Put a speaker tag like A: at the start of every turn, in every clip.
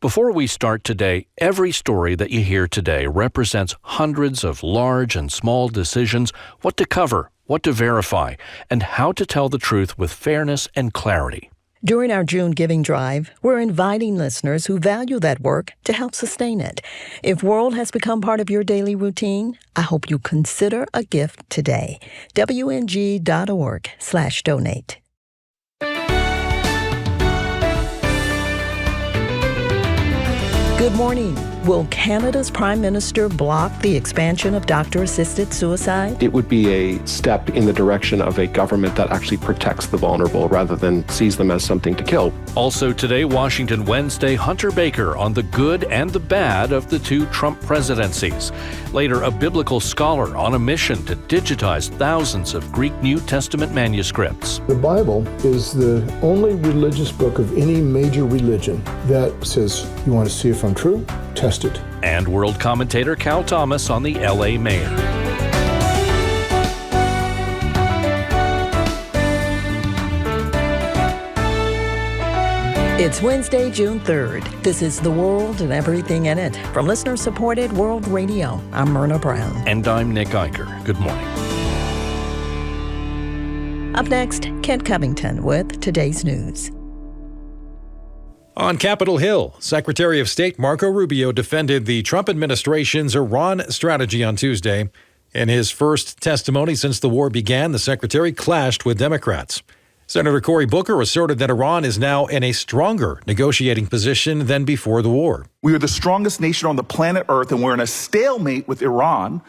A: Before we start today, every story that you hear today represents hundreds of large and small decisions, what to cover, what to verify, and how to tell the truth with fairness and clarity.
B: During our June Giving Drive, we're inviting listeners who value that work to help sustain it. If World has become part of your daily routine, I hope you consider a gift today. WNG.org/donate. Good morning. Will Canada's Prime Minister block the expansion of doctor-assisted suicide?
C: It would be a step in the direction of a government that actually protects the vulnerable rather than sees them as something to kill.
A: Also today, Washington Wednesday, Hunter Baker on the good and the bad of the two Trump presidencies. Later, a biblical scholar on a mission to digitize thousands of Greek New Testament manuscripts.
D: The Bible is the only religious book of any major religion that says, you want to see if I'm true? Test it.
A: And world commentator Cal Thomas on the LA mayor.
B: It's Wednesday, June 3rd. This is The World and Everything in It from listener-supported World Radio. I'm Myrna Brown.
A: And I'm Nick Eicher. Good morning.
B: Up next, Kent Covington with today's news.
E: On Capitol Hill, Secretary of State Marco Rubio defended the Trump administration's Iran strategy on Tuesday. In his first testimony since the war began, the secretary clashed with Democrats. Senator Cory Booker asserted that Iran is now in a stronger negotiating position than before the war.
F: We are the strongest nation on the planet Earth, and we're in a stalemate with Iran.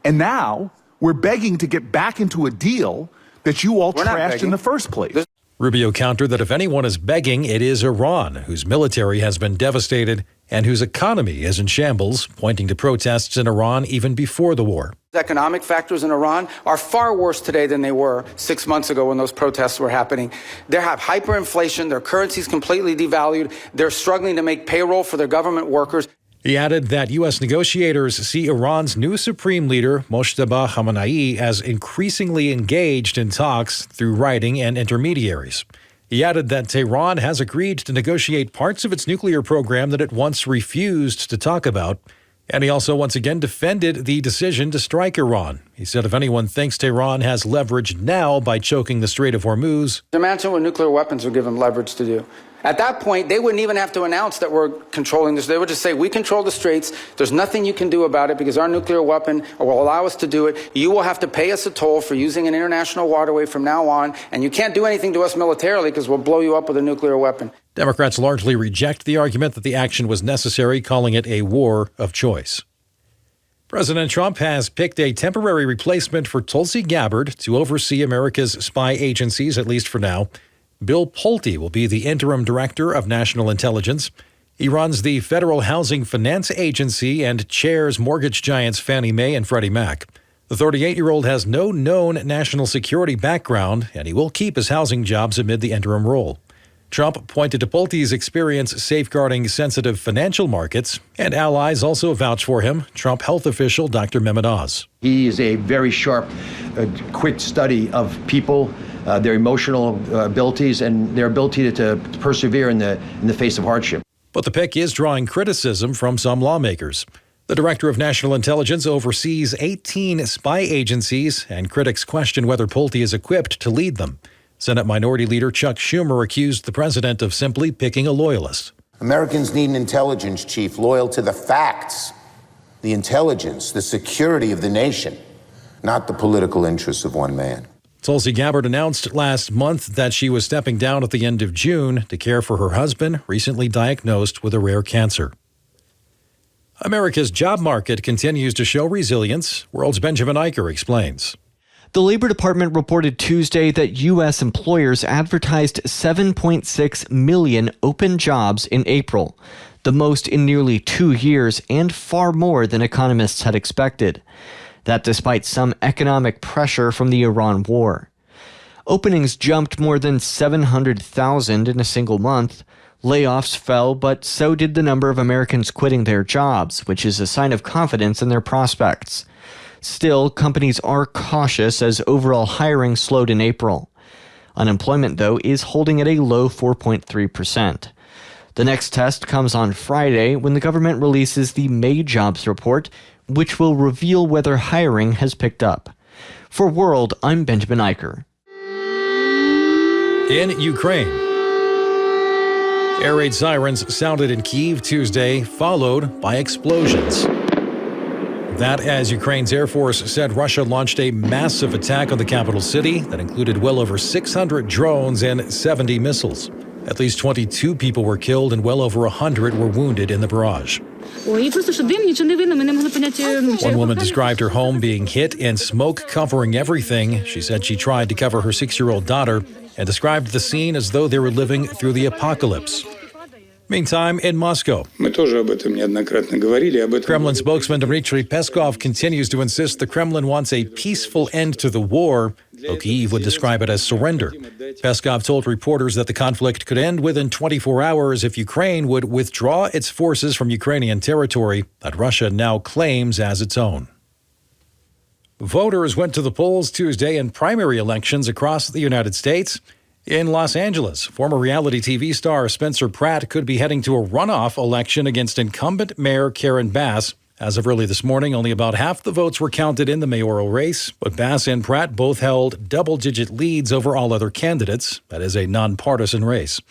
F: And now we're begging to get back into a deal that you all trashed in the first place.
E: Rubio countered that if anyone is begging, it is Iran, whose military has been devastated and whose economy is in shambles, pointing to protests in Iran even before the war.
G: Economic factors in Iran are far worse today than they were 6 months ago when those protests were happening. They have hyperinflation, their currency is completely devalued, they're struggling to make payroll for their government workers.
E: He added that U.S. negotiators see Iran's new supreme leader, Mojtaba Khamenei, as increasingly engaged in talks through writing and intermediaries. He added that Tehran has agreed to negotiate parts of its nuclear program that it once refused to talk about. And he also once again defended the decision to strike Iran. He said if anyone thinks Tehran has leverage now by choking the Strait of Hormuz.
G: Imagine what nuclear weapons would give them leverage to do. At that point, they wouldn't even have to announce that we're controlling this. They would just say, we control the straits. There's nothing you can do about it because our nuclear weapon will allow us to do it. You will have to pay us a toll for using an international waterway from now on. And you can't do anything to us militarily because we'll blow you up with a nuclear weapon.
E: Democrats largely reject the argument that the action was necessary, calling it a war of choice. President Trump has picked a temporary replacement for Tulsi Gabbard to oversee America's spy agencies, at least for now. Bill Pulte will be the interim director of national intelligence. He runs the Federal Housing Finance Agency and chairs mortgage giants Fannie Mae and Freddie Mac. The 38-year-old has no known national security background, and he will keep his housing jobs amid the interim role. Trump pointed to Pulte's experience safeguarding sensitive financial markets, and allies also vouch for him. Trump health official Dr. Mehmet Oz.
H: He is a very sharp, quick study of people, their emotional abilities, and their ability to persevere in the face of hardship.
E: But the pick is drawing criticism from some lawmakers. The director of national intelligence oversees 18 spy agencies, and critics question whether Pulte is equipped to lead them. Senate Minority Leader Chuck Schumer accused the president of simply picking a loyalist.
I: Americans need an intelligence chief loyal to the facts, the intelligence, the security of the nation, not the political interests of one man.
E: Tulsi Gabbard announced last month that she was stepping down at the end of June to care for her husband, recently diagnosed with a rare cancer. America's job market continues to show resilience. World's Benjamin Eicher explains.
J: The Labor Department reported Tuesday that U.S. employers advertised 7.6 million open jobs in April, the most in nearly 2 years and far more than economists had expected. That despite some economic pressure from the Iran war. Openings jumped more than 700,000 in a single month. Layoffs fell, but so did the number of Americans quitting their jobs, which is a sign of confidence in their prospects. Still, companies are cautious as overall hiring slowed in April. Unemployment, though, is holding at a low 4.3%. The next test comes on Friday when the government releases the May jobs report, which will reveal whether hiring has picked up. For World, I'm Benjamin Eicher.
E: In Ukraine, air raid sirens sounded in Kyiv Tuesday, followed by explosions. That as Ukraine's Air Force said Russia launched a massive attack on the capital city that included well over 600 drones and 70 missiles. At least 22 people were killed and well over 100 were wounded in the barrage. One woman described her home being hit and smoke covering everything. She said she tried to cover her 6-year-old daughter and described the scene as though they were living through the apocalypse. Meantime, in Moscow, Kremlin spokesman Dmitry Peskov continues to insist the Kremlin wants a peaceful end to the war, though Kyiv would describe it as surrender. Peskov told reporters that the conflict could end within 24 hours if Ukraine would withdraw its forces from Ukrainian territory that Russia now claims as its own. Voters went to the polls Tuesday in primary elections across the United States. In Los Angeles, former reality TV star Spencer Pratt could be heading to a runoff election against incumbent Mayor Karen Bass. As of early this morning, only about half the votes were counted in the mayoral race, but Bass and Pratt both held double-digit leads over all other candidates. That is a nonpartisan race.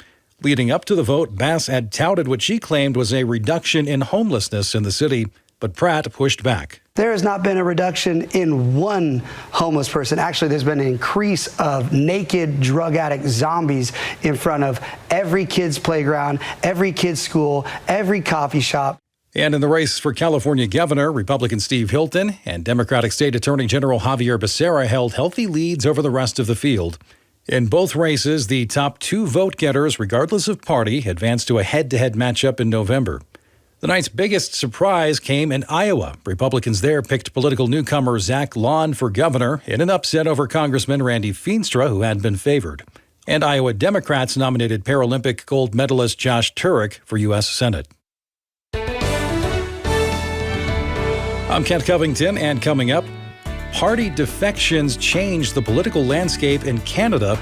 E: Leading up to the vote, Bass had touted what she claimed was a reduction in homelessness in the city, but Pratt pushed back.
K: There has not been a reduction in one homeless person. Actually, there's been an increase of naked drug addict zombies in front of every kid's playground, every kid's school, every coffee shop.
E: And in the race for California governor, Republican Steve Hilton and Democratic State Attorney General Javier Becerra held healthy leads over the rest of the field. In both races, the top 2 vote-getters, regardless of party, advanced to a head-to-head matchup in November. The night's biggest surprise came in Iowa. Republicans there picked political newcomer Zach Lawn for governor in an upset over Congressman Randy Feenstra, who had been favored. And Iowa Democrats nominated Paralympic gold medalist Josh Turek for U.S. Senate. I'm Kent Covington, and coming up, party defections changed the political landscape in Canada,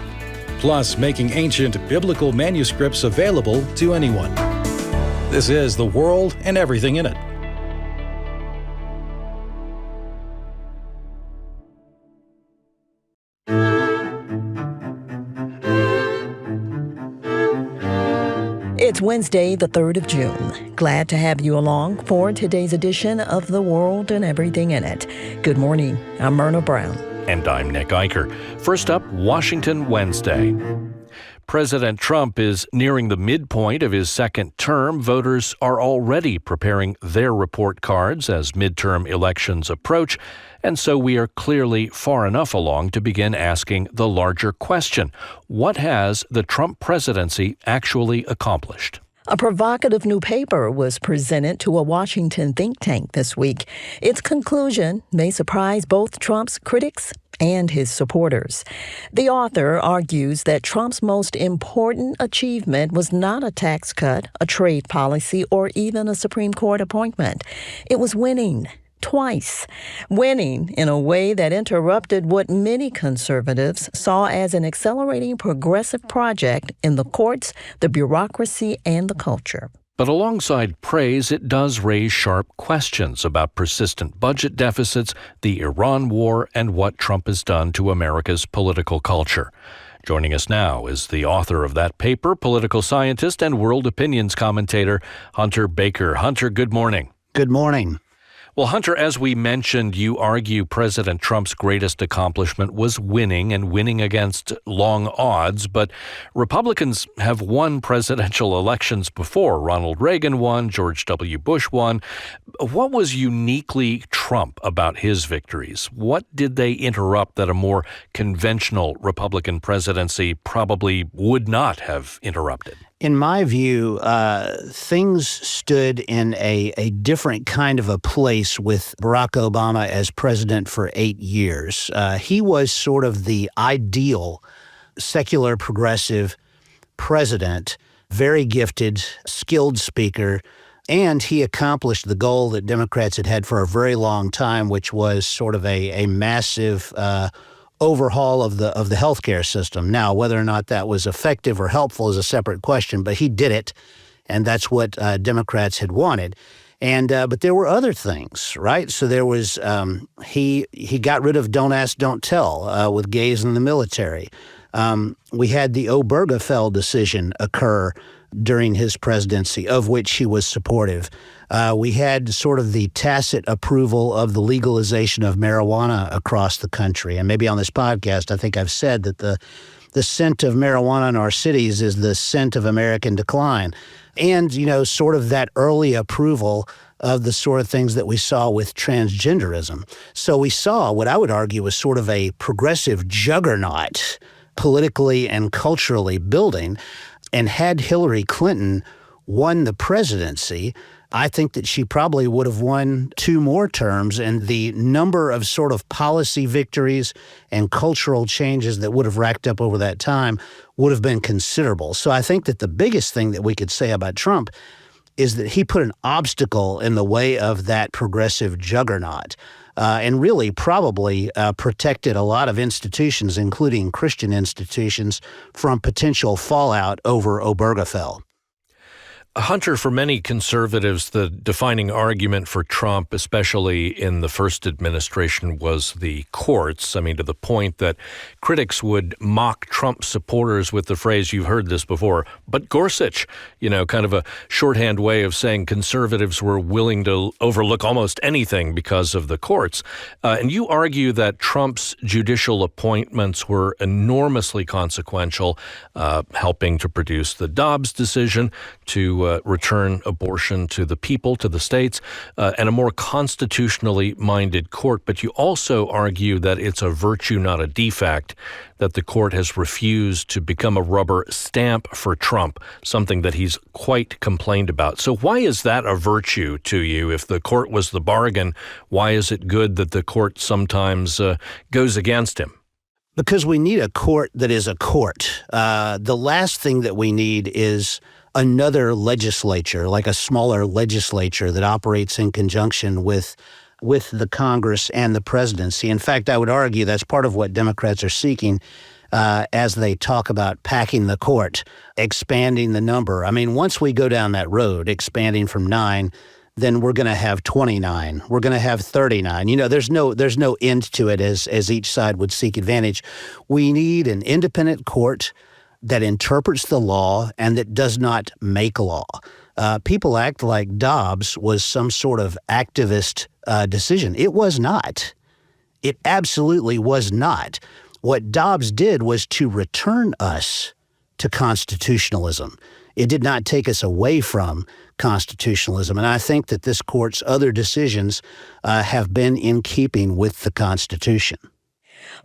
E: plus making ancient biblical manuscripts available to anyone. This is The World and Everything in It.
B: It's Wednesday, the 3rd of June. Glad to have you along for today's edition of The World and Everything in It. Good morning. I'm Myrna Brown.
A: And I'm Nick Eicher. First up, Washington Wednesday. President Trump is nearing the midpoint of his second term. Voters are already preparing their report cards as midterm elections approach, and so we are clearly far enough along to begin asking the larger question: what has the Trump presidency actually accomplished?
B: A provocative new paper was presented to a Washington think tank this week. Its conclusion may surprise both Trump's critics and his supporters. The author argues that Trump's most important achievement was not a tax cut, a trade policy, or even a Supreme Court appointment. It was winning. Twice. Winning in a way that interrupted what many conservatives saw as an accelerating progressive project in the courts, the bureaucracy, and the culture.
A: But alongside praise, it does raise sharp questions about persistent budget deficits, the Iran war, and what Trump has done to America's political culture. Joining us now is the author of that paper, political scientist and world opinions commentator, Hunter Baker. Hunter, good morning.
L: Good morning.
A: Well, Hunter, as we mentioned, you argue President Trump's greatest accomplishment was winning and winning against long odds, but Republicans have won presidential elections before. Ronald Reagan won, George W. Bush won. What was uniquely Trump about his victories? What did they interrupt that a more conventional Republican presidency probably would not have interrupted?
L: In my view, things stood in a different kind of a place with Barack Obama as president for 8 years. He was sort of the ideal secular progressive president, very gifted, skilled speaker, and he accomplished the goal that Democrats had had for a very long time, which was sort of a massive overhaul of the healthcare system. Now, whether or not that was effective or helpful is a separate question, but he did it. And that's what Democrats had wanted. And but there were other things, right? So there was he got rid of Don't Ask, Don't Tell with gays in the military. We had the Obergefell decision occur during his presidency, of which he was supportive. We had sort of the tacit approval of the legalization of marijuana across the country. And maybe on this podcast, I think I've said that the scent of marijuana in our cities is the scent of American decline. And, sort of that early approval of the sort of things that we saw with transgenderism. So we saw what I would argue was sort of a progressive juggernaut politically and culturally building. And had Hillary Clinton won the presidency, I think that she probably would have won 2 more terms, and the number of sort of policy victories and cultural changes that would have racked up over that time would have been considerable. So I think that the biggest thing that we could say about Trump is that he put an obstacle in the way of that progressive juggernaut. And really probably protected a lot of institutions, including Christian institutions, from potential fallout over Obergefell.
A: Hunter, for many conservatives, the defining argument for Trump, especially in the first administration, was the courts. I mean, to the point that critics would mock Trump supporters with the phrase, you've heard this before, but Gorsuch, kind of a shorthand way of saying conservatives were willing to overlook almost anything because of the courts. And you argue that Trump's judicial appointments were enormously consequential, helping to produce the Dobbs decision, to return abortion to the people, to the states, and a more constitutionally minded court. But you also argue that it's a virtue, not a defect, that the court has refused to become a rubber stamp for Trump, something that he's quite complained about. So why is that a virtue to you? If the court was the bargain, why is it good that the court sometimes goes against him?
L: Because we need a court that is a court. The last thing that we need is another legislature, like a smaller legislature that operates in conjunction with the Congress and the presidency. In fact, I would argue that's part of what Democrats are seeking as they talk about packing the court, expanding the number. I mean, once we go down that road, expanding from 9, then we're going to have 29. We're going to have 39. There's no end to it as each side would seek advantage. We need an independent court that interprets the law and that does not make law. People act like Dobbs was some sort of activist decision. It was not. It absolutely was not. What Dobbs did was to return us to constitutionalism. It did not take us away from constitutionalism. And I think that this court's other decisions have been in keeping with the Constitution.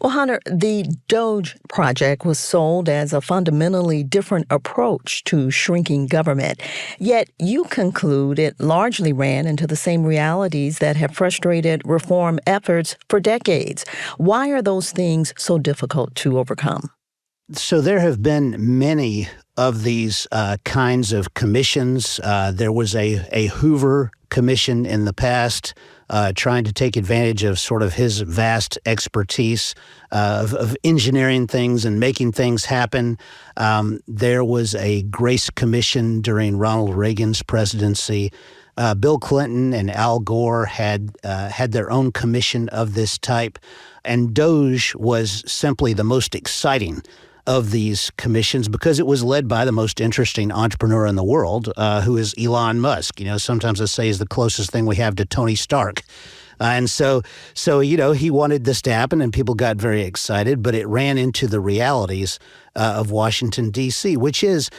B: Well, Hunter, the DOGE project was sold as a fundamentally different approach to shrinking government. Yet you conclude it largely ran into the same realities that have frustrated reform efforts for decades. Why are those things so difficult to overcome?
L: So there have been many of these kinds of commissions. There was a Hoover commission in the past, trying to take advantage of sort of his vast expertise of engineering things and making things happen. There was a Grace Commission during Ronald Reagan's presidency. Bill Clinton and Al Gore had their own commission of this type. And DOGE was simply the most exciting of these commissions because it was led by the most interesting entrepreneur in the world, who is Elon Musk. Sometimes I say he's the closest thing we have to Tony Stark. And so he wanted this to happen and people got very excited, but it ran into the realities of Washington, D.C., which is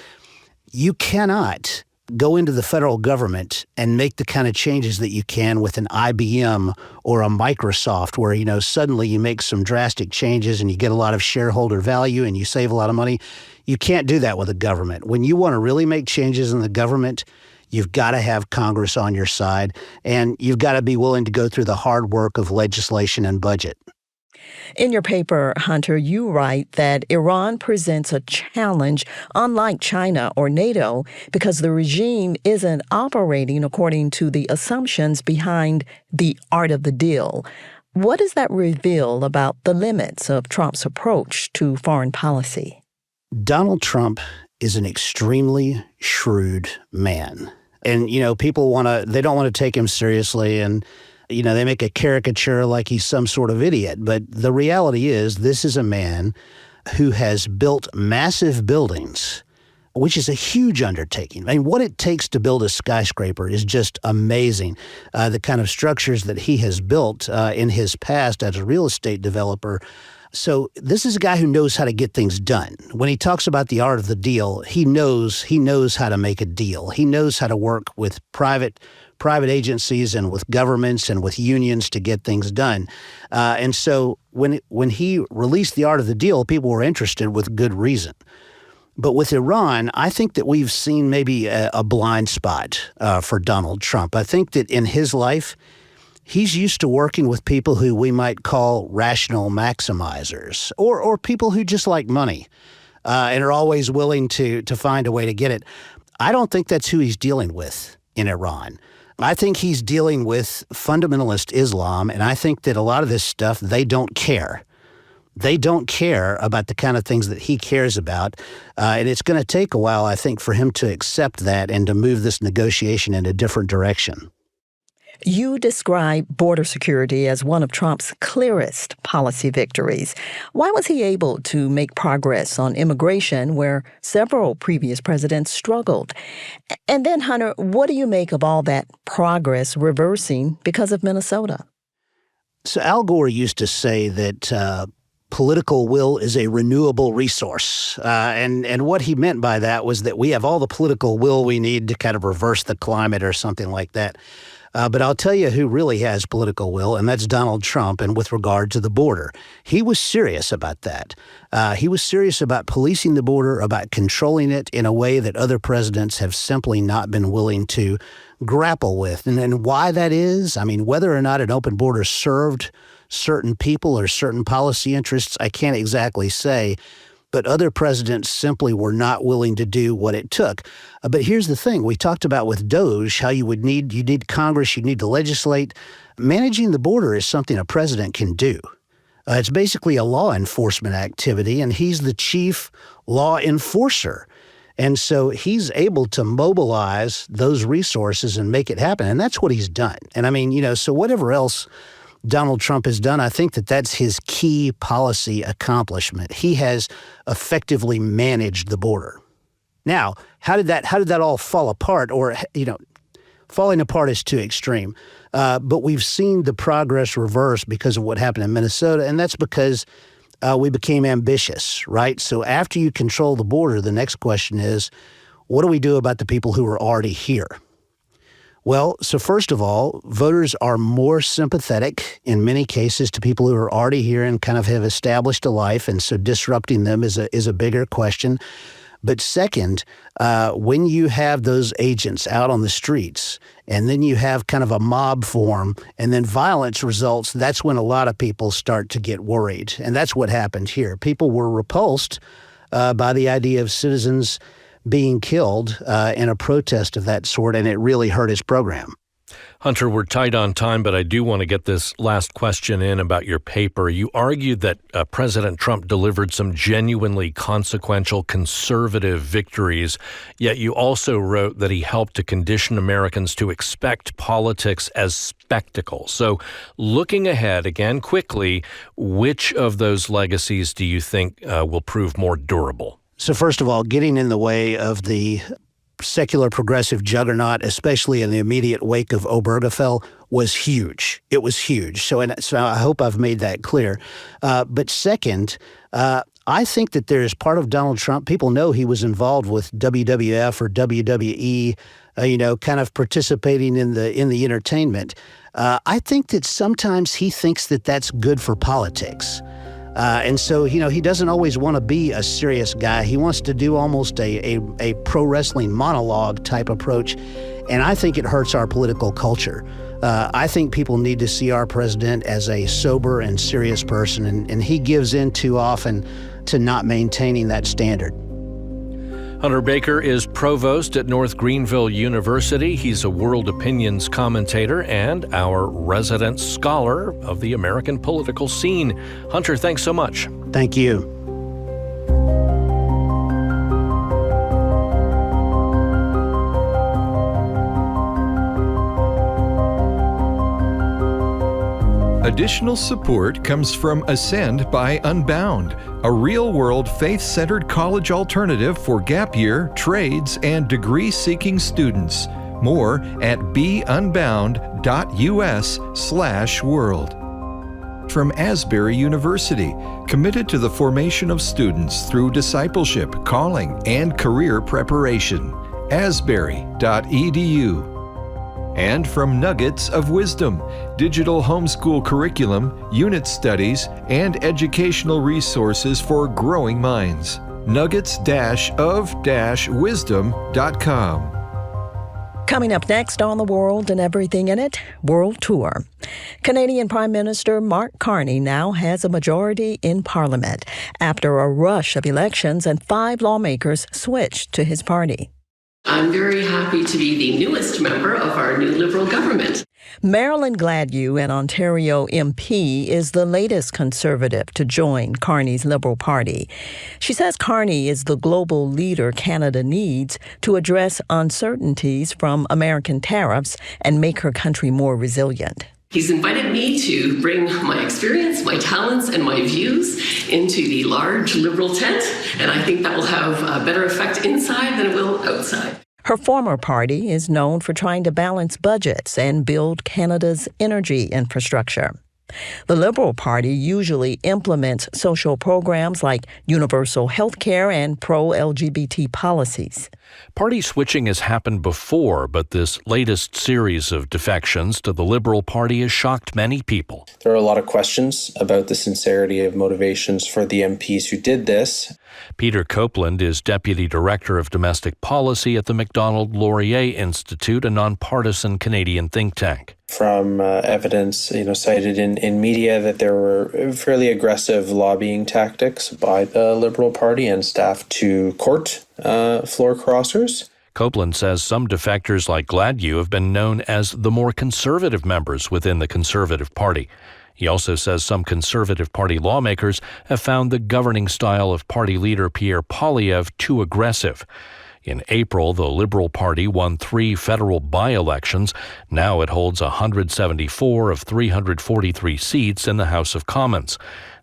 L: you cannot go into the federal government and make the kind of changes that you can with an IBM or a Microsoft where, suddenly you make some drastic changes and you get a lot of shareholder value and you save a lot of money. You can't do that with a government. When you want to really make changes in the government, you've got to have Congress on your side and you've got to be willing to go through the hard work of legislation and budget.
B: In your paper, Hunter, you write that Iran presents a challenge unlike China or NATO because the regime isn't operating according to the assumptions behind the art of the deal. What does that reveal about the limits of Trump's approach to foreign policy?
L: Donald Trump is an extremely shrewd man. And, people they don't want to take him seriously, and, they make a caricature like he's some sort of idiot. But the reality is, this is a man who has built massive buildings, which is a huge undertaking. I mean, what it takes to build a skyscraper is just amazing. The kind of structures that he has built in his past as a real estate developer. So this is a guy who knows how to get things done. When he talks about the art of the deal, he knows how to make a deal. He knows how to work with private agencies and with governments and with unions to get things done. And so when he released the art of the deal, people were interested with good reason. But with Iran, I think that we've seen maybe a blind spot for Donald Trump. I think that in his life, he's used to working with people who we might call rational maximizers, or people who just like money and are always willing to find a way to get it. I don't think that's who he's dealing with in Iran. I think he's dealing with fundamentalist Islam, and I think that a lot of this stuff, they don't care. They don't care about the kind of things that he cares about, and it's going to take a while, I think, for him to accept that and to move this negotiation in a different direction.
B: You describe border security as one of Trump's clearest policy victories. Why was he able to make progress on immigration where several previous presidents struggled? And then, Hunter, what do you make of all that progress reversing because of Minnesota?
L: So Al Gore used to say that political will is a renewable resource. And what he meant by that was that we have all the political will we need to kind of reverse the climate or something like that. But I'll tell you who really has political will, and that's Donald Trump, and with regard to the border. He was serious about that. He was serious about policing the border, about controlling it in a way that other presidents have simply not been willing to grapple with. And why that is, I mean, whether or not an open border served certain people or certain policy interests, I can't exactly say. But other presidents simply were not willing to do what it took. But here's the thing. We talked about with DOJ how you need Congress, you need to legislate. Managing the border is something a president can do. It's basically a law enforcement activity, and he's the chief law enforcer. And so he's able to mobilize those resources and make it happen. And that's what he's done. And I mean, so whatever else Donald Trump has done, I think that that's his key policy accomplishment. He has effectively managed the border. Now, how did that all fall apart? Or, falling apart is too extreme. But we've seen the progress reverse because of what happened in Minnesota, and that's because we became ambitious, right? So after you control the border, the next question is, what do we do about the people who are already here? Well, so first of all, voters are more sympathetic in many cases to people who are already here and kind of have established a life, and so disrupting them is a bigger question. But second, when you have those agents out on the streets, and then you have kind of a mob form, and then violence results, that's when a lot of people start to get worried. And that's what happened here. People were repulsed by the idea of citizens being killed in a protest of that sort, and it really hurt his program.
A: Hunter, we're tight on time, but I do want to get this last question in about your paper. You argued that President Trump delivered some genuinely consequential conservative victories, yet you also wrote that he helped to condition Americans to expect politics as spectacle. So looking ahead, again quickly, which of those legacies do you think will prove more durable?
L: So first of all, getting in the way of the secular progressive juggernaut, especially in the immediate wake of Obergefell, was huge. It was huge. So I hope I've made that clear. But second, I think that there is part of Donald Trump. People know he was involved with WWF or WWE, kind of participating in the entertainment. I think that sometimes he thinks that that's good for politics. And so, he doesn't always want to be a serious guy. He wants to do almost a pro wrestling monologue type approach. And I think it hurts our political culture. I think people need to see our president as a sober and serious person. And he gives in too often to not maintaining that standard.
A: Hunter Baker is provost at North Greenville University. He's a world opinions commentator and our resident scholar of the American political scene. Hunter, thanks so much.
L: Thank you.
M: Additional support comes from Ascend by Unbound, a real-world faith-centered college alternative for gap year, trades, and degree-seeking students. More at beunbound.us/world. From Asbury University, committed to the formation of students through discipleship, calling, and career preparation. asbury.edu. And from Nuggets of Wisdom, digital homeschool curriculum, unit studies, and educational resources for growing minds. nuggets-of-wisdom.com.
B: Coming up next on The World and Everything in It, World Tour. Canadian Prime Minister Mark Carney now has a majority in Parliament after a rush of elections and 5 lawmakers switched to his party.
N: I'm very happy to be the newest member of our new Liberal government.
B: Marilyn Gladue, an Ontario MP, is the latest Conservative to join Carney's Liberal Party. She says Carney is the global leader Canada needs to address uncertainties from American tariffs and make her country more resilient.
N: He's invited me to bring my experience, my talents, and my views into the large Liberal tent, and I think that will have a better effect inside than it will outside.
B: Her former party is known for trying to balance budgets and build Canada's energy infrastructure. The Liberal Party usually implements social programs like universal health care and pro-LGBT policies.
A: Party switching has happened before, but this latest series of defections to the Liberal Party has shocked many people.
O: There are a lot of questions about the sincerity of motivations for the MPs who did this.
A: Peter Copeland is Deputy Director of Domestic Policy at the Macdonald Laurier Institute, a nonpartisan Canadian think tank.
O: From evidence, cited in media that there were fairly aggressive lobbying tactics by the Liberal Party and staff to court floor crossers.
A: Copeland says some defectors like Gladue have been known as the more conservative members within the Conservative Party. He also says some Conservative Party lawmakers have found the governing style of party leader Pierre Poilievre too aggressive. In April, the Liberal Party won 3 federal by-elections. Now it holds 174 of 343 seats in the House of Commons.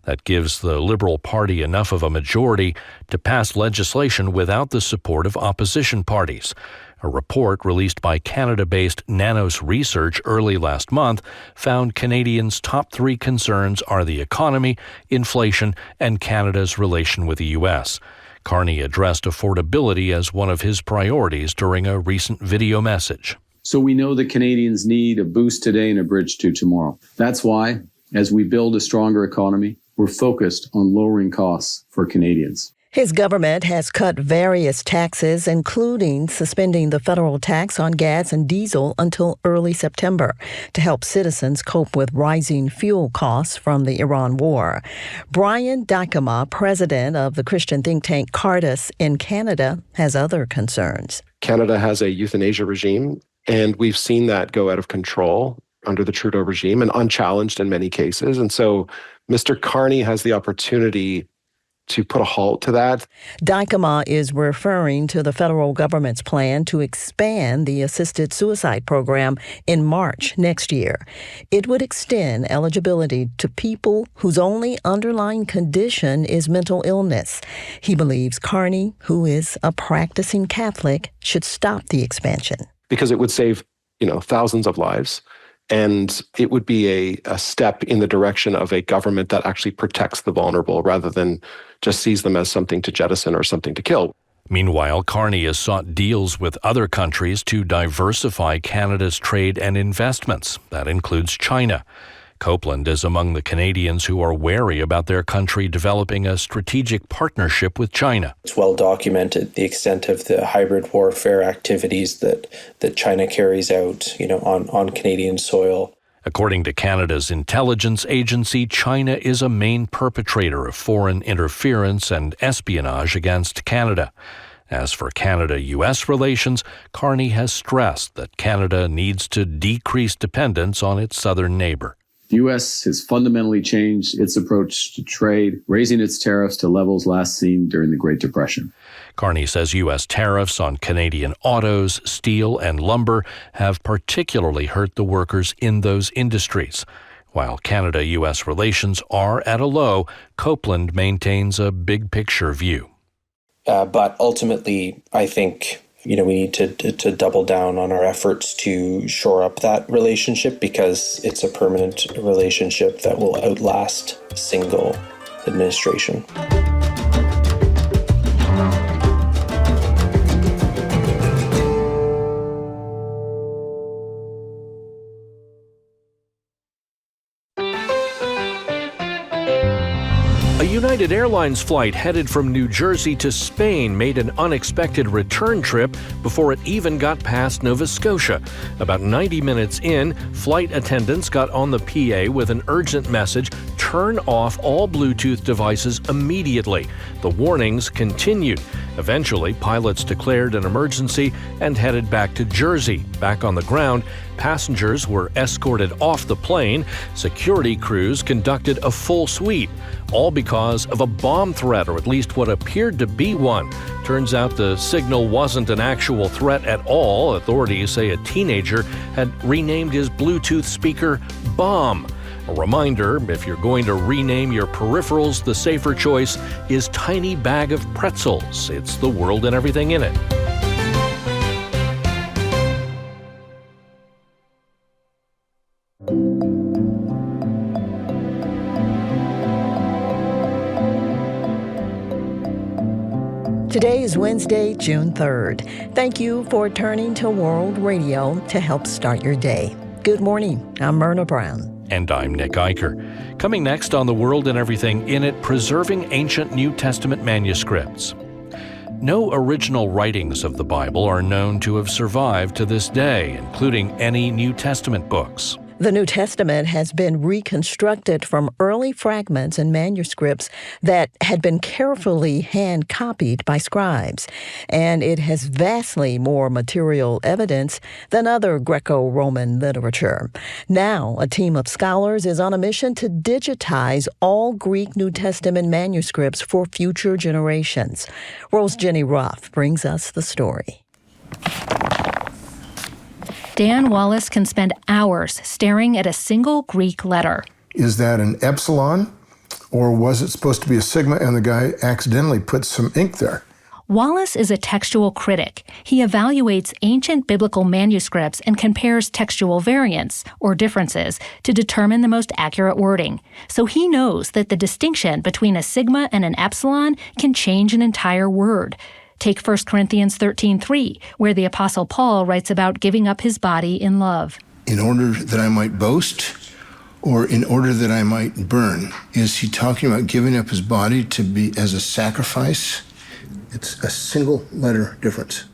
A: That gives the Liberal Party enough of a majority to pass legislation without the support of opposition parties. A report released by Canada-based Nanos Research early last month found Canadians' top 3 concerns are the economy, inflation, and Canada's relation with the U.S. Carney addressed affordability as one of his priorities during a recent video message.
P: So we know that Canadians need a boost today and a bridge to tomorrow. That's why, as we build a stronger economy, we're focused on lowering costs for Canadians.
B: His government has cut various taxes, including suspending the federal tax on gas and diesel until early September to help citizens cope with rising fuel costs from the Iran war. Brian Dykema, president of the Christian think tank Cardus in Canada, has other concerns.
C: Canada has a euthanasia regime, and we've seen that go out of control under the Trudeau regime and unchallenged in many cases. And so Mr. Carney has the opportunity to put a halt to that.
B: Dykema is referring to the federal government's plan to expand the assisted suicide program in March next year. It would extend eligibility to people whose only underlying condition is mental illness. He believes Carney, who is a practicing Catholic, should stop the expansion.
C: Because it would save, thousands of lives. And it would be a step in the direction of a government that actually protects the vulnerable rather than just sees them as something to jettison or something to kill.
A: Meanwhile, Carney has sought deals with other countries to diversify Canada's trade and investments. That includes China. Copeland is among the Canadians who are wary about their country developing a strategic partnership with China.
O: It's well documented the extent of the hybrid warfare activities that China carries out, on Canadian soil.
A: According to Canada's intelligence agency, China is a main perpetrator of foreign interference and espionage against Canada. As for Canada-U.S. relations, Carney has stressed that Canada needs to decrease dependence on its southern neighbor.
P: The U.S. has fundamentally changed its approach to trade, raising its tariffs to levels last seen during the Great Depression.
A: Carney says U.S. tariffs on Canadian autos, steel, and lumber have particularly hurt the workers in those industries. While Canada-U.S. relations are at a low, Copeland maintains a big-picture view.
O: But ultimately, I think we need to double down on our efforts to shore up that relationship, because it's a permanent relationship that will outlast a single administration.
A: A United Airlines flight headed from New Jersey to Spain made an unexpected return trip before it even got past Nova Scotia. About 90 minutes in, flight attendants got on the PA with an urgent message: turn off all Bluetooth devices immediately. The warnings continued. Eventually, pilots declared an emergency and headed back to Jersey. Back on the ground, passengers were escorted off the plane. Security crews conducted a full sweep, all because of a bomb threat, or at least what appeared to be one. Turns out the signal wasn't an actual threat at all. Authorities say a teenager had renamed his Bluetooth speaker Bomb. A reminder, if you're going to rename your peripherals, the safer choice is Tiny Bag of Pretzels. It's the world and everything in it.
B: Today is Wednesday, June 3rd. Thank you for turning to World Radio to help start your day. Good morning. I'm Myrna Brown.
A: And I'm Nick Eicher. Coming next on The World and Everything in It, preserving ancient New Testament manuscripts. No original writings of the Bible are known to have survived to this day, including any New Testament books.
B: The New Testament has been reconstructed from early fragments and manuscripts that had been carefully hand-copied by scribes, and it has vastly more material evidence than other Greco-Roman literature. Now, a team of scholars is on a mission to digitize all Greek New Testament manuscripts for future generations. Rose Jenny Ruff brings us the story.
Q: Dan Wallace can spend hours staring at a single Greek letter.
D: Is that an epsilon, or was it supposed to be a sigma and the guy accidentally put some ink there?
Q: Wallace is a textual critic. He evaluates ancient biblical manuscripts and compares textual variants, or differences, to determine the most accurate wording. So he knows that the distinction between a sigma and an epsilon can change an entire word. Take 1 Corinthians 13:3, where the Apostle Paul writes about giving up his body in love.
D: In order that I might boast, or in order that I might burn? Is he talking about giving up his body to be as a sacrifice? It's a single letter difference.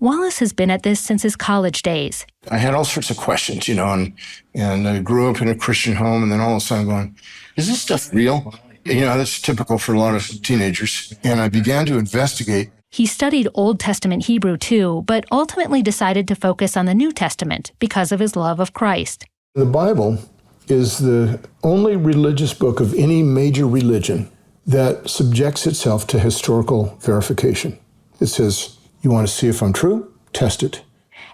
Q: Wallace has been at this since his college days.
D: I had all sorts of questions, and I grew up in a Christian home, and then all of a sudden I'm going, is this stuff real? That's typical for a lot of teenagers. And I began to investigate.
Q: He studied Old Testament Hebrew too, but ultimately decided to focus on the New Testament because of his love of Christ.
D: The Bible is the only religious book of any major religion that subjects itself to historical verification. It says, you want to see if I'm true? Test it.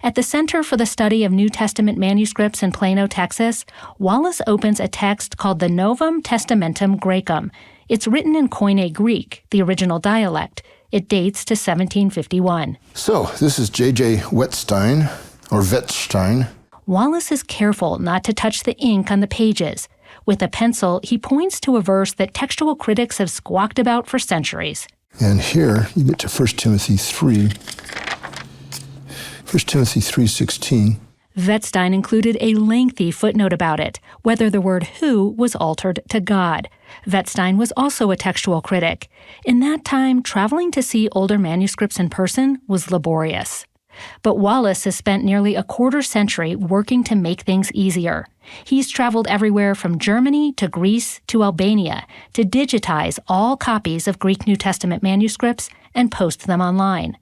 Q: At the Center for the Study of New Testament Manuscripts in Plano, Texas, Wallace opens a text called the Novum Testamentum Graecum. It's written in Koine Greek, the original dialect. It dates to 1751.
D: So, this is J.J. Wettstein.
Q: Wallace is careful not to touch the ink on the pages. With a pencil, he points to a verse that textual critics have squawked about for centuries.
D: And here, you get to 1 Timothy 3. 1 Timothy 3:16.
Q: Wettstein included a lengthy footnote about it, whether the word who was altered to God. Wettstein was also a textual critic. In that time, traveling to see older manuscripts in person was laborious. But Wallace has spent nearly a quarter-century working to make things easier. He's traveled everywhere from Germany to Greece to Albania to digitize all copies of Greek New Testament manuscripts and post them online.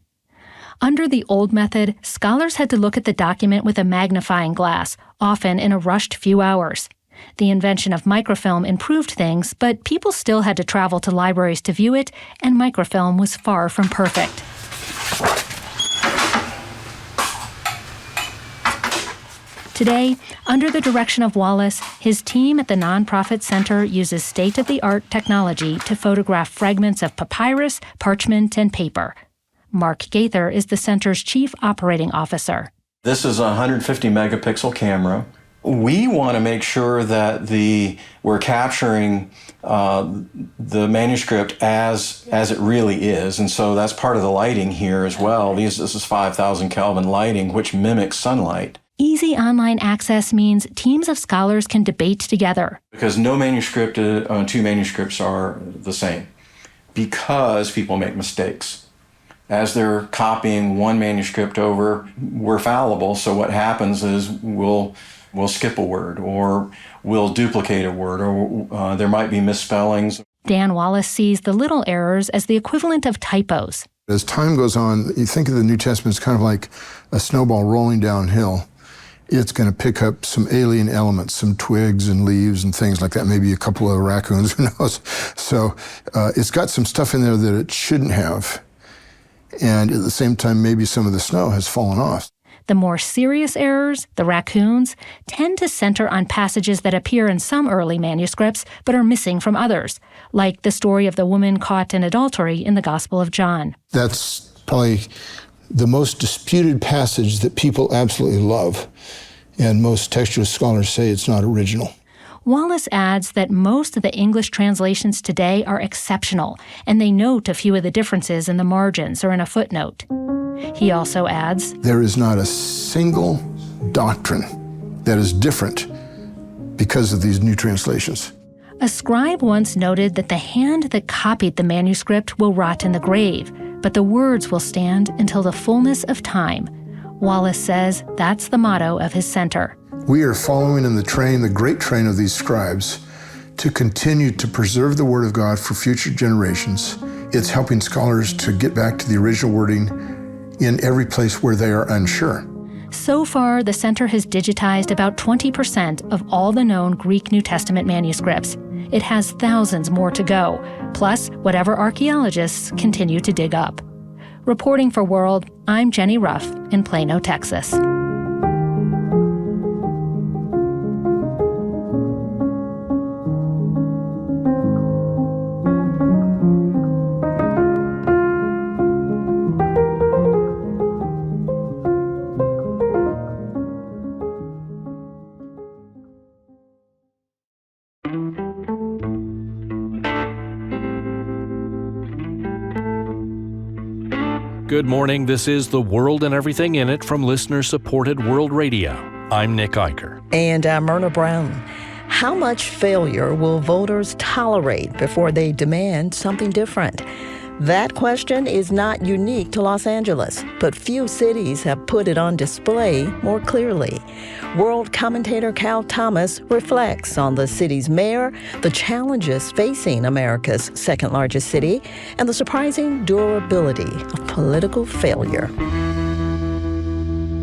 Q: Under the old method, scholars had to look at the document with a magnifying glass, often in a rushed few hours. The invention of microfilm improved things, but people still had to travel to libraries to view it, and microfilm was far from perfect. Today, under the direction of Wallace, his team at the nonprofit center uses state-of-the-art technology to photograph fragments of papyrus, parchment, and paper. Mark Gaither is the center's chief operating officer.
R: This is a 150 megapixel camera. We want to make sure that we're capturing the manuscript as it really is, and so that's part of the lighting here as well. This is 5,000 Kelvin lighting, which mimics sunlight.
Q: Easy online access means teams of scholars can debate together.
R: Because no manuscript, two manuscripts are the same, because people make mistakes. As they're copying one manuscript over, we're fallible, so what happens is we'll skip a word, or we'll duplicate a word, or there might be misspellings.
Q: Dan Wallace sees the little errors as the equivalent of typos.
D: As time goes on, you think of the New Testament as kind of like a snowball rolling downhill. It's going to pick up some alien elements, some twigs and leaves and things like that, maybe a couple of raccoons, who knows. So it's got some stuff in there that it shouldn't have. And at the same time, maybe some of the snow has fallen off.
Q: The more serious errors, the raccoons, tend to center on passages that appear in some early manuscripts but are missing from others, like the story of the woman caught in adultery in the Gospel of John.
D: That's probably the most disputed passage that people absolutely love, and most textual scholars say it's not original.
Q: Wallace adds that most of the English translations today are exceptional, and they note a few of the differences in the margins or in a footnote. He also adds,
D: there is not a single doctrine that is different because of these new translations.
Q: A scribe once noted that the hand that copied the manuscript will rot in the grave, but the words will stand until the fullness of time. Wallace says that's the motto of his center.
D: We are following in the great train of these scribes, to continue to preserve the Word of God for future generations. It's helping scholars to get back to the original wording in every place where they are unsure.
Q: So far, the center has digitized about 20% of all the known Greek New Testament manuscripts. It has thousands more to go, plus whatever archaeologists continue to dig up. Reporting for World, I'm Jenny Ruff in Plano, Texas.
A: Good morning. This is The World and Everything in It from listener-supported World Radio. I'm Nick Eicher.
B: And I'm Myrna Brown. How much failure will voters tolerate before they demand something different? That question is not unique to Los Angeles, but few cities have put it on display more clearly. World commentator Cal Thomas reflects on the city's mayor, the challenges facing America's second largest city, and the surprising durability of political failure.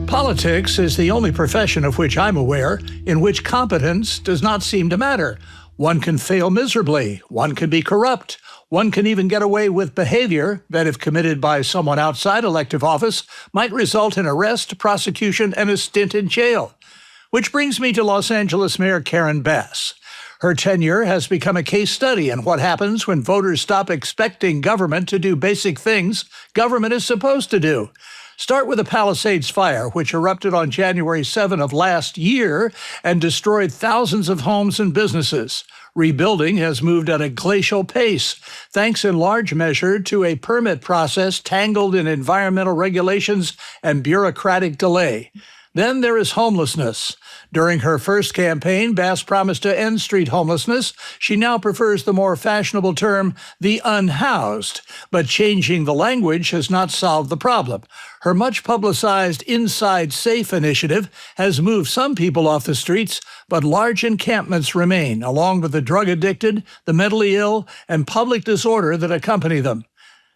S: Politics is the only profession of which I'm aware in which competence does not seem to matter. One can fail miserably, one can be corrupt, one can even get away with behavior that, if committed by someone outside elective office, might result in arrest, prosecution, and a stint in jail. Which brings me to Los Angeles Mayor Karen Bass. Her tenure has become a case study in what happens when voters stop expecting government to do basic things government is supposed to do. Start with the Palisades fire, which erupted on January 7 of last year and destroyed thousands of homes and businesses. Rebuilding has moved at a glacial pace, thanks in large measure to a permit process tangled in environmental regulations and bureaucratic delay. Then there is homelessness. During her first campaign, Bass promised to end street homelessness. She now prefers the more fashionable term, the unhoused. But changing the language has not solved the problem. Her much-publicized Inside Safe initiative has moved some people off the streets, but large encampments remain, along with the drug-addicted, the mentally ill, and public disorder that accompany them.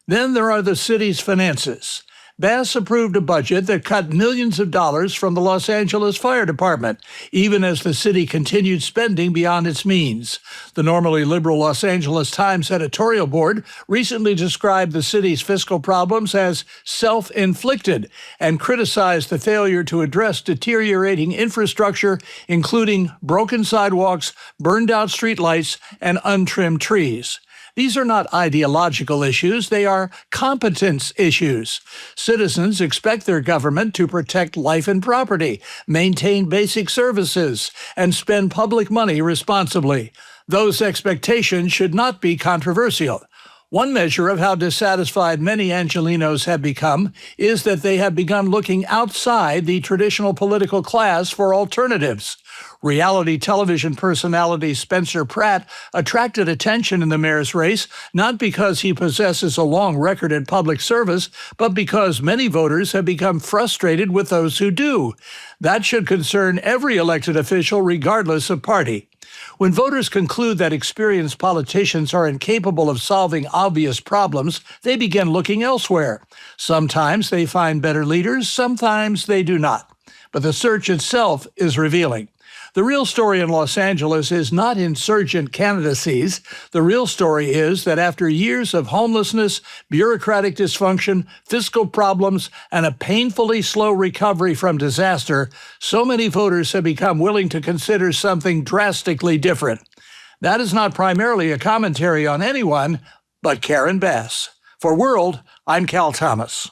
S: Then there are the city's finances. Bass approved a budget that cut millions of dollars from the Los Angeles Fire Department, even as the city continued spending beyond its means. The normally liberal Los Angeles Times editorial board recently described the city's fiscal problems as self-inflicted and criticized the failure to address deteriorating infrastructure, including broken sidewalks, burned-out streetlights, and untrimmed trees. These are not ideological issues, they are competence issues. Citizens expect their government to protect life and property, maintain basic services, and spend public money responsibly. Those expectations should not be controversial. One measure of how dissatisfied many Angelenos have become is that they have begun looking outside the traditional political class for alternatives. Reality television personality Spencer Pratt attracted attention in the mayor's race not because he possesses a long record in public service, but because many voters have become frustrated with those who do. That should concern every elected official regardless of party. When voters conclude that experienced politicians are incapable of solving obvious problems, they begin looking elsewhere. Sometimes they find better leaders, sometimes they do not. But the search itself is revealing. The real story in Los Angeles is not insurgent candidacies. The real story is that after years of homelessness, bureaucratic dysfunction, fiscal problems, and a painfully slow recovery from disaster, so many voters have become willing to consider something drastically different. That is not primarily a commentary on anyone but Karen Bass. For World, I'm Cal Thomas.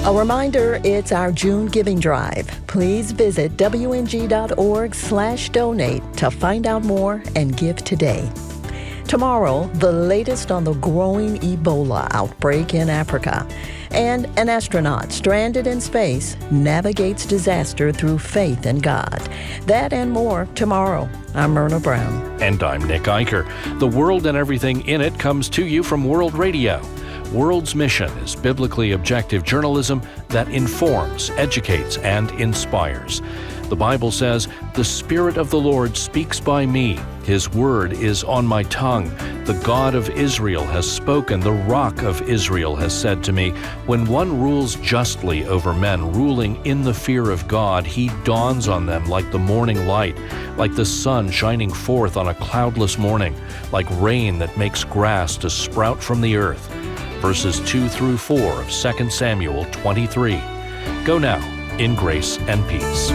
B: A reminder, it's our June giving drive. Please visit wng.org/donate to find out more and give today. Tomorrow, the latest on the growing Ebola outbreak in Africa. And an astronaut stranded in space navigates disaster through faith in God. That and more tomorrow. I'm Myrna Brown.
A: And I'm Nick Eicher. The World and Everything in It comes to you from World Radio. World's mission is biblically objective journalism that informs, educates, and inspires. The Bible says, "The Spirit of the Lord speaks by me. His word is on my tongue. The God of Israel has spoken. The Rock of Israel has said to me, when one rules justly over men, ruling in the fear of God, he dawns on them like the morning light, like the sun shining forth on a cloudless morning, like rain that makes grass to sprout from the earth." Verses 2 through 4 of 2 Samuel 23. Go now in grace and peace.